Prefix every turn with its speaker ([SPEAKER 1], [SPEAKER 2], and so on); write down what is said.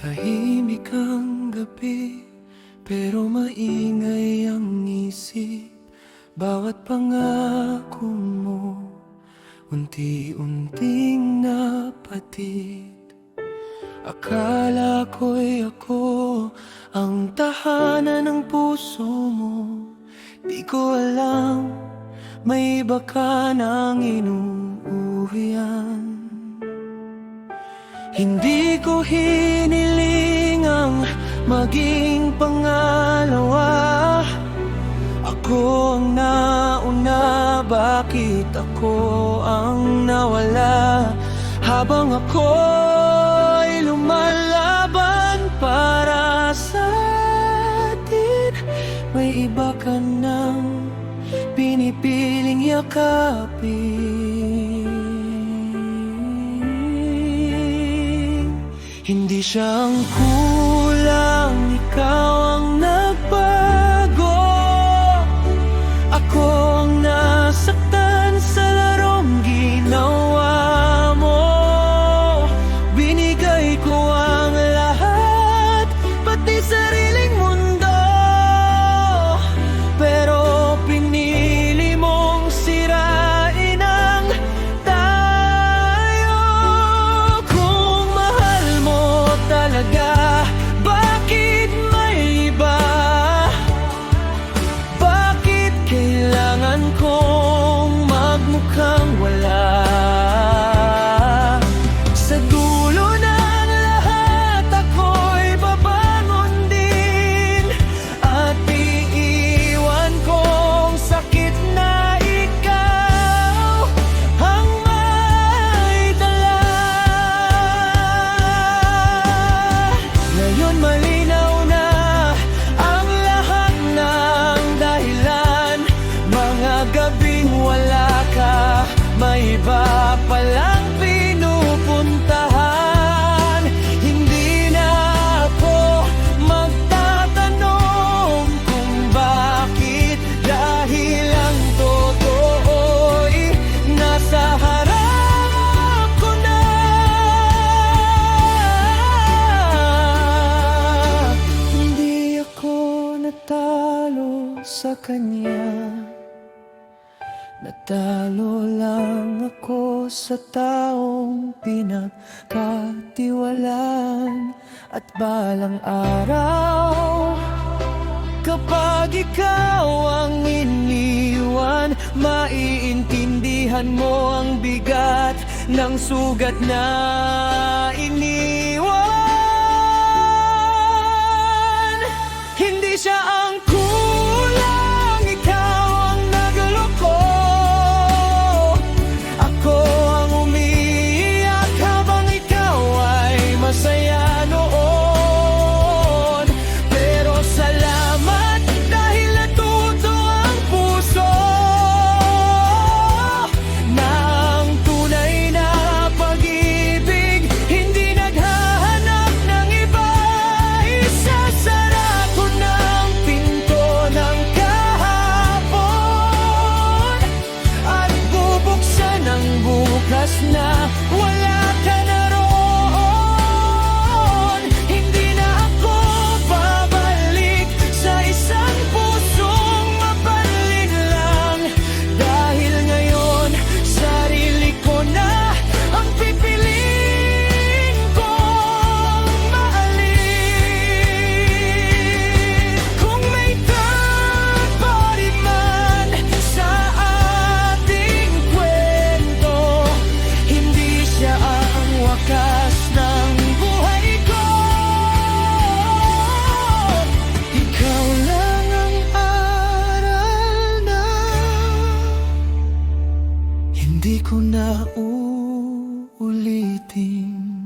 [SPEAKER 1] Tahimik ang gabi, pero maingay ang isip. Bawat pangako mo, unti-unting napatid. Akala ko'y ako ang tahanan ng puso mo. Di ko alam, may iba ka nang inuuwian. Hindi ko hiniling ang maging pangalawa. Ako ang nauna, bakit ako ang nawala? Habang ako'y lumalaban para sa atin, may iba ka nang pinipiling yakapin. Hindi siyang kulang, ikaw ang nagbago. Ako ang nasaktan sa larong ginawa mo. Binigay ko ang lahat, pati sariling mundo. Pero pinili mong sirain ang tayo. Kung mahal mo talaga, bakit may iba? Bakit kailangan kong magmukhang wala? Sa dulo ng lahat, ako'y babangon din at iiwan kong sakit na ikaw ang may dala. Ngayon malinaw na ang lahat ng dahilan. Mga gabing wala ka, may iba palang pinupuntahan. Hindi na ako magtatanong kung bakit, dahil ang totoo'y nasa harap ko na. Hindi ako natalo sa kanya, natalo lang ako sa taong pinagkatiwalaan. At balang araw, kapag ikaw ang iniwan, maiintindihan mo ang bigat ng sugat na iniwan. Hindi siya ang kulang, ikaw ang nagloko. Ako ang umiiyak habang ikaw ay masaya noon. Pero salamat dahil natuto ang puso na ang tunay na pag-ibig hindi naghahanap ng iba. Isasara ko ng pinto ng kahapon at bubuksan ang bukas na wala ka na roon. Hindi na ako babalik sa isang pusong mapanlin lang, dahil ngayon sarili ko na ang pipiliin kong mahalin. Kung may third party man sa ating kwento, hindi siya ang wakas ng buhay ko. Ikaw lang ang aral na hindi ko na uulitin.